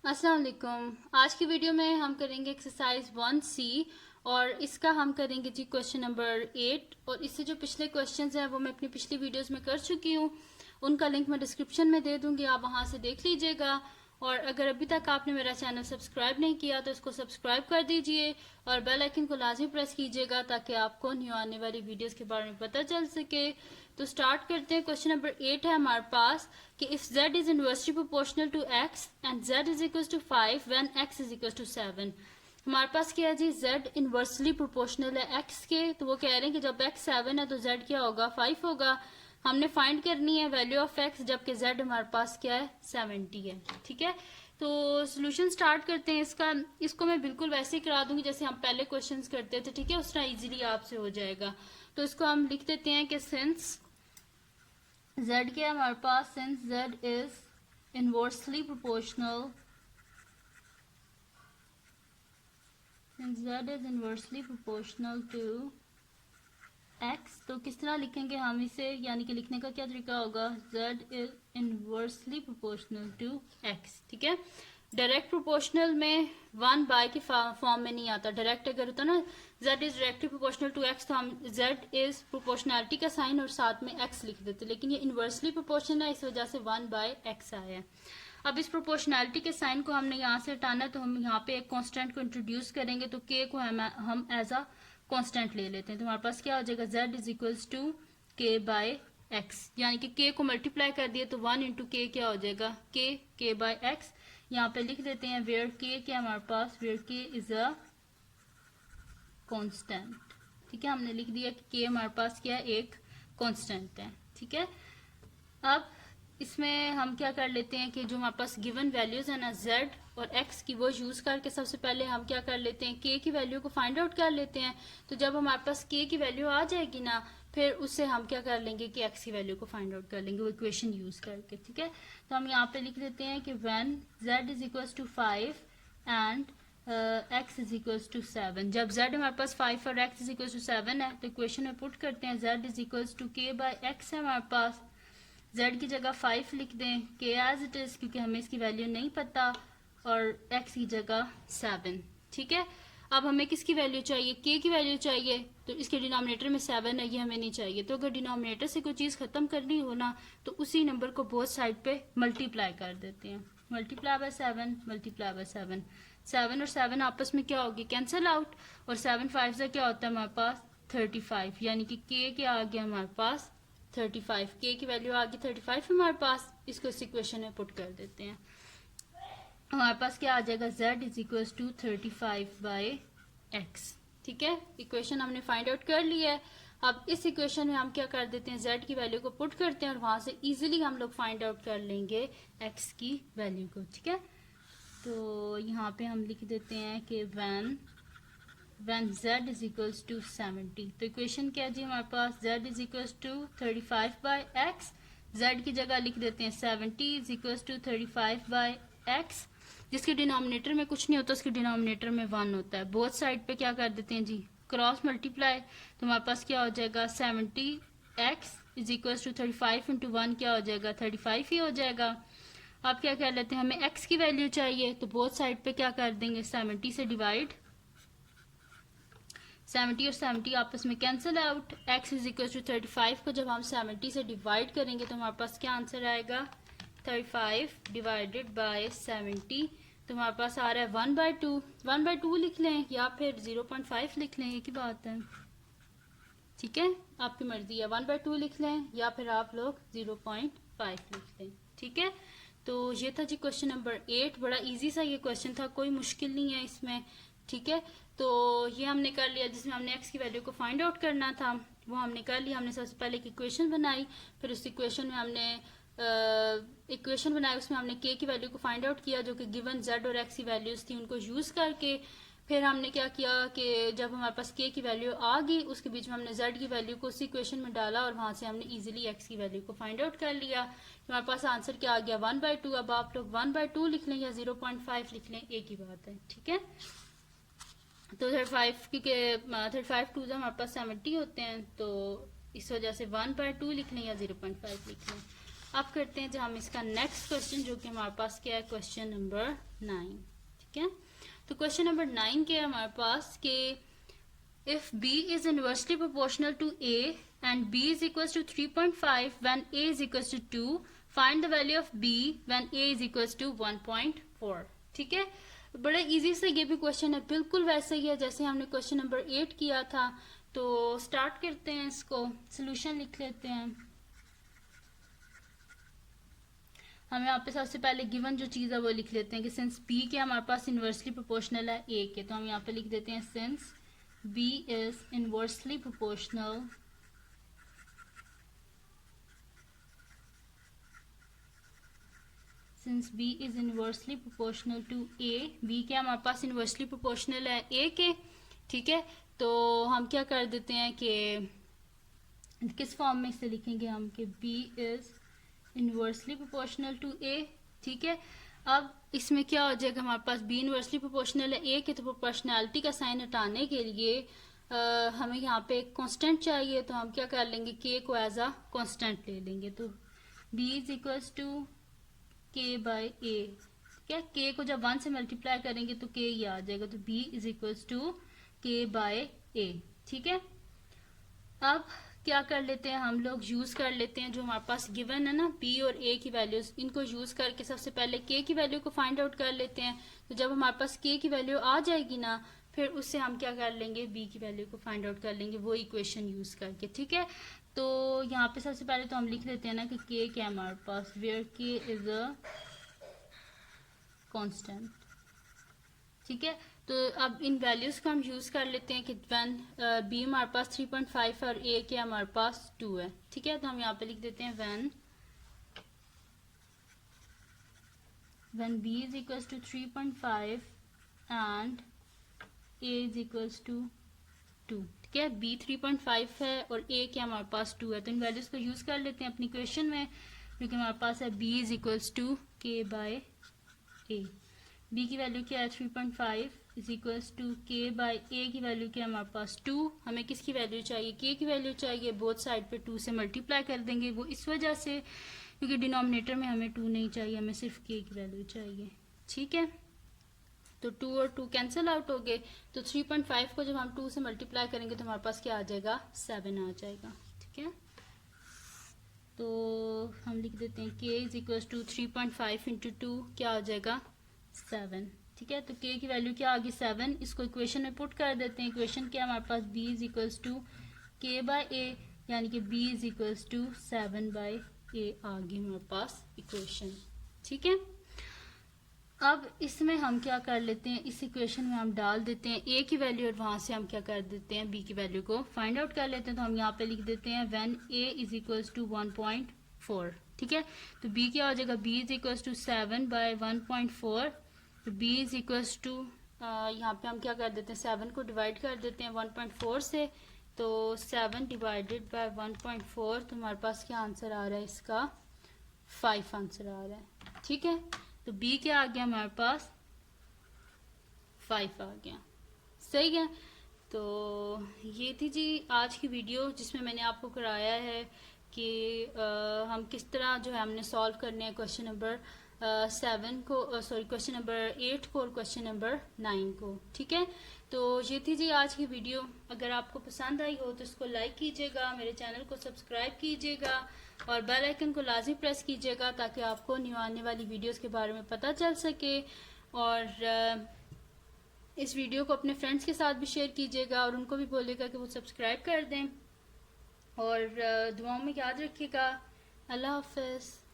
अस्सलाम वालेकुम। आज की वीडियो में हम करेंगे एक्सरसाइज 1C और इसका हम करेंगे जी क्वेश्चन नंबर 8। और इससे जो पिछले क्वेश्चंस हैं वो मैं अपनी पिछली वीडियोस में कर चुकी हूँ, उनका लिंक मैं डिस्क्रिप्शन में दे दूंगी, आप वहां से देख लीजिएगा। और अगर अभी तक आपने मेरा चैनल सब्सक्राइब नहीं किया तो इसको सब्सक्राइब कर दीजिए और बेल आइकन को लाजमी प्रेस कीजिएगा ताकि आपको न्यू आने वाली वीडियोस के बारे में पता चल सके। तो स्टार्ट करते हैं। क्वेश्चन नंबर 8 है हमारे पास कि if z is inversely proportional to x and z is equal to 5 when x is equal to 7। हमारे पास क्या है जी, z इनवर्सली प्रोपोर्शनल है x के, तो वो कह रहे हैं कि जब x 7 है तो z क्या होगा, 5 होगा। हमने फाइंड करनी है वैल्यू ऑफ x, जबकि z हमारे पास क्या है, 70 है। ठीक है, तो सोल्यूशन स्टार्ट करते हैं इसका। इसको मैं बिल्कुल वैसे ही करा दूंगी जैसे हम पहले क्वेश्चंस करते थे, ठीक है, उस तरह इजीली आपसे हो जाएगा। तो इसको हम लिख देते हैं कि सिंस z क्या है हमारे पास, since z is inversely proportional, since z is inversely proportional to x, तो किस तरह लिखेंगे हम इसे, यानी कि लिखने का क्या तरीका होगा, z is inversely proportional to x। ठीक है, डायरेक्ट प्रोपोर्शनल में 1 बाय की फॉर्म में नहीं आता। डायरेक्ट अगर होता ना z is directly proportional to x तो हम z इज प्रोपोर्शनैलिटी का साइन और साथ में x लिख देते, लेकिन ये इनवर्सली प्रोपोर्शनल है, इस वजह से 1 बाय x आया है। अब इस प्रोपोर्शनैलिटी के साइन को हमने यहाँ से हटाना है, तो हम यहाँ पे एक कांस्टेंट को इंट्रोड्यूस करेंगे, तो k को हम एज अ कांस्टेंट ले लेते हैं। तो हमारे पास क्या हो जाएगा, z is equals to k by x, यानी कि k को मल्टीप्लाई कर दिए तो 1 इंटू k क्या हो जाएगा, k बाय x। यहाँ पे लिख देते हैं वेयर k क्या हमारे पास, where k is a constant. ठीक है, हमने लिख दिया कि k हमारे पास क्या है, एक कांस्टेंट है। ठीक है, अब इसमें हम क्या कर लेते हैं कि जो हमारे पास गिवन वैल्यूज है ना z और x की, वो यूज करके सबसे पहले हम क्या कर लेते हैं, k की वैल्यू को फाइंड आउट कर लेते हैं। तो जब हमारे पास k की वैल्यू आ जाएगी ना, फिर उससे हम क्या कर लेंगे कि x की वैल्यू को फाइंड आउट कर लेंगे वो इक्वेशन यूज करके। ठीक है, तो हम यहाँ पे लिख देते हैं कि when z is equal to 5 and x is equal to 7। जब z हमारे पास 5 और x इज इक्वल टू 7 है तो इक्वेशन में पुट करते हैं, z is equal to k by x है हमारे पास, z की जगह 5 लिख दें, k एज इट इज क्योंकि हमें इसकी वैल्यू नहीं पता, और x की जगह 7। ठीक है, अब हमें किसकी वैल्यू चाहिए, k की वैल्यू चाहिए, तो इसके डिनोमिनेटर में 7 है, ये हमें नहीं चाहिए। तो अगर डिनोमिनेटर से कोई चीज़ खत्म करनी हो ना, तो उसी नंबर को बोथ साइड पे मल्टीप्लाई कर देते हैं, मल्टीप्लाई बाय 7, मल्टीप्लाई बाय 7। 7 और 7 आपस में क्या होगी, कैंसिल आउट, और 7 5 से क्या होता है हमारे पास 35, यानी कि k क्या आ गया हमारे पास 35, k की वैल्यू आ गई 35 हमारे पास। इसको इस इक्वेशन में पुट कर देते हैं, हमारे पास क्या आ जाएगा, z is equal to 35 by x। ठीक है, इक्वेशन हमने फाइंड आउट कर लिया है। अब इस इक्वेशन में हम क्या कर देते हैं, z की वैल्यू को पुट करते हैं और वहां से इजीली हम लोग फाइंड आउट कर लेंगे x की वैल्यू को। ठीक है, तो यहाँ पे हम लिख देते हैं कि when z is equals to 70, तो इक्वेशन क्या है जी हमारे पास, z is equals to 35 by x, z की जगह लिख देते हैं 70 is equals to 35 by x, जिसके डिनोमिनेटर में कुछ नहीं होता, उसके डिनोमिनेटर में 1 होता है। बोथ साइड पे क्या कर देते हैं जी, क्रॉस मल्टीप्लाई, तो हमारे पास क्या हो जाएगा 70x is equals to 35 into 1 क्या हो जाएगा, 35 ही हो जाएगा। अब क्या कर लेते हैं, हमें x की वैल्यू चाहिए, तो बोथ साइड पे क्या कर देंगे, 70 से डिवाइड, 70 और 70 आपस में cancel out, x is equal to 35 को जब हम 70 से डिवाइड करेंगे तो हमारे पास क्या आंसर आएगा, 35 डिवाइडेड बाय 70, तो हमारे पास आ रहा है 1/2। 1/2 लिख लें या फिर 0.5 लिख लें, एक ही बात है। ठीक है, आपकी मर्जी है, 1/2 लिख लें या फिर आप लोग 0.5 लिख लें। ठीक है, तो ये था जी क्वेश्चन नंबर 8। बड़ा इजी सा ये क्वेश्चन था, कोई मुश्किल नहीं है इसमें। ठीक है, तो ये हमने कर लिया, जिसमें हमने x की वैल्यू को फाइंड आउट करना था वो हमने कर लिया। हमने सबसे पहले एक इक्वेशन बनाई, फिर उस इक्वेशन में हमने इक्वेशन बनाई, उसमें हमने k की वैल्यू को फाइंड आउट किया जो कि गिवन z और x की वैल्यूज थी, उनको यूज करके फिर हमने क्या किया कि जब हमारे पास k की वैल्यू आ गई उसके बीच में हमने z की वैल्यू को उस इक्वेशन में डाला और वहां से हमने इजीली x की वैल्यू को फाइंड आउट कर लिया। हमारे पास आंसर क्या आ गया, 1/2। अब आप लोग 1/2 लिख लें या 0.5 लिख लें, एक ही बात है। ठीक है, तो 35 क्योंकि 35 टू हमारे पास 70 होते हैं, तो इस वजह से 1/2 लिख लें या 0.5 लिख लें। अब करते हैं जो हम इसका नेक्स्ट क्वेश्चन, जो कि हमारे पास क्या है, क्वेश्चन नंबर 9। ठीक है, तो क्वेश्चन नंबर 9 क्या है हमारे पास कि if b is inversely proportional to a and b is equals to 3.5 when a is equals to 2, find the value of b when a is equals to 1.4। ठीक है, बड़े इजी से ये भी क्वेश्चन है, बिल्कुल वैसे ही है जैसे हमने क्वेश्चन नंबर 8 किया था। तो स्टार्ट करते हैं, इसको सोल्यूशन लिख लेते हैं। हम यहाँ पे सबसे पहले गिवन जो चीज़ है वो लिख लेते हैं कि सिंस b के हमारे पास इन्वर्सली प्रोपोर्शनल है a के, तो हम यहाँ पे लिख देते हैं since b is inversely proportional to a, b के हमारे पास इन्वर्सली प्रोपोर्शनल है a के। ठीक है, तो हम क्या कर देते हैं कि किस फॉर्म में इसे लिखेंगे हम कि b is inversely proportional to a। ठीक है, अब इसमें क्या हो जाएगा, हमारे पास b इन्वर्सली प्रोपोर्शनल है a के, तो प्रोपोर्शनैलिटी का साइन हटाने के लिए हमें यहाँ पे एक कांस्टेंट चाहिए, तो हम क्या कर लेंगे, k को एज अ कांस्टेंट ले लेंगे, तो b is equals to k by a। ठीक है, k को जब 1 से मल्टीप्लाई करेंगे तो k ये आ जाएगा, तो b is equals to k by a। ठीक है, अब क्या कर लेते हैं, हम लोग यूज कर लेते हैं जो हमारे पास गिवन है ना b और a की वैल्यूज, इनको यूज करके सबसे पहले k की वैल्यू को फाइंड आउट कर लेते हैं। तो जब हमारे पास k की वैल्यू आ जाएगी ना, फिर उससे हम क्या कर लेंगे, b की वैल्यू को फाइंड आउट कर लेंगे वो इक्वेशन यूज करके। ठीक है, तो यहाँ पे सबसे पहले तो हम लिख लेते हैं ना कि k क्या है हमारे पास, where k is a constant. ठीक है, तो अब इन वैल्यूज को हम यूज कर लेते हैं कि व्हेन b हमारे पास 3.5 और a के हमारे पास 2 है। ठीक है, तो हम यहाँ पे लिख देते हैं when b is equals to 3.5 and a is equals to 2। ठीक है, b 3.5 है और a के हमारे पास 2 है, तो इन वैल्यूज को यूज कर लेते हैं अपनी क्वेश्चन में, जो कि हमारे पास है b is equals to k by a। b की वैल्यू क्या है 3.5 is equals to k by a की वैल्यू क्या है हमारे पास 2। हमें किसकी वैल्यू चाहिए, k की वैल्यू चाहिए, बोथ साइड पे 2 से मल्टीप्लाई कर देंगे, वो इस वजह से क्योंकि डिनोमिनेटर में हमें 2 नहीं चाहिए, हमें सिर्फ k की वैल्यू चाहिए। ठीक है, तो 2 और 2 कैंसिल आउट हो गए, तो 3.5 को जब हम 2 से मल्टीप्लाई करेंगे तो हमारे पास क्या आ जाएगा, 7 आ जाएगा। ठीक है, तो हम लिख देते हैं k is equals to 3.5 into 2 क्या आ जाएगा, 7। ठीक है, तो k की वैल्यू क्या आ गई, 7। इसको इक्वेशन में पुट कर देते हैं। इक्वेशन क्या है हमारे पास, b is equals to k by a, यानी कि b is equals to 7 by a आ गई हमारे पास इक्वेशन। ठीक है, अब इसमें हम क्या कर लेते हैं, इस इक्वेशन में हम डाल देते हैं a की वैल्यू और वहां से हम क्या कर देते हैं, b की वैल्यू को फाइंड आउट कर लेते हैं। तो हम यहाँ पे लिख देते हैं when a is equals to 1.4। ठीक है, तो b क्या हो जाएगा, b is equals to 7 by 1.4, तो b इज इक्वल्स टू यहाँ पे हम क्या कर देते हैं, 7 को डिवाइड कर देते हैं 1.4 से, तो 7 डिवाइडेड बाय 1.4, तो हमारे पास क्या आंसर आ रहा है, इसका 5 आंसर आ रहा है। ठीक है, तो b क्या आ गया हमारे पास, 5 आ गया। सही है, तो ये थी जी आज की वीडियो, जिसमें मैंने आपको कराया है कि हम किस तरह जो है हमने सॉल्व करने हैं क्वेश्चन नंबर 7 को, सॉरी क्वेश्चन नंबर 8 को और क्वेश्चन नंबर 9 को। ठीक है, तो ये थी जी आज की वीडियो। अगर आपको पसंद आई हो तो इसको लाइक कीजिएगा, मेरे चैनल को सब्सक्राइब कीजिएगा और बेल आइकन को लाजमी प्रेस कीजिएगा ताकि आपको न्यू आने वाली वीडियोस के बारे में पता चल सके। और इस वीडियो को अपने फ्रेंड्स के साथ भी शेयर कीजिएगा और उनको भी बोलिएगा कि वो सब्सक्राइब कर दें, और दुआओं में याद रखिएगा। अल्लाह हाफ़िज़।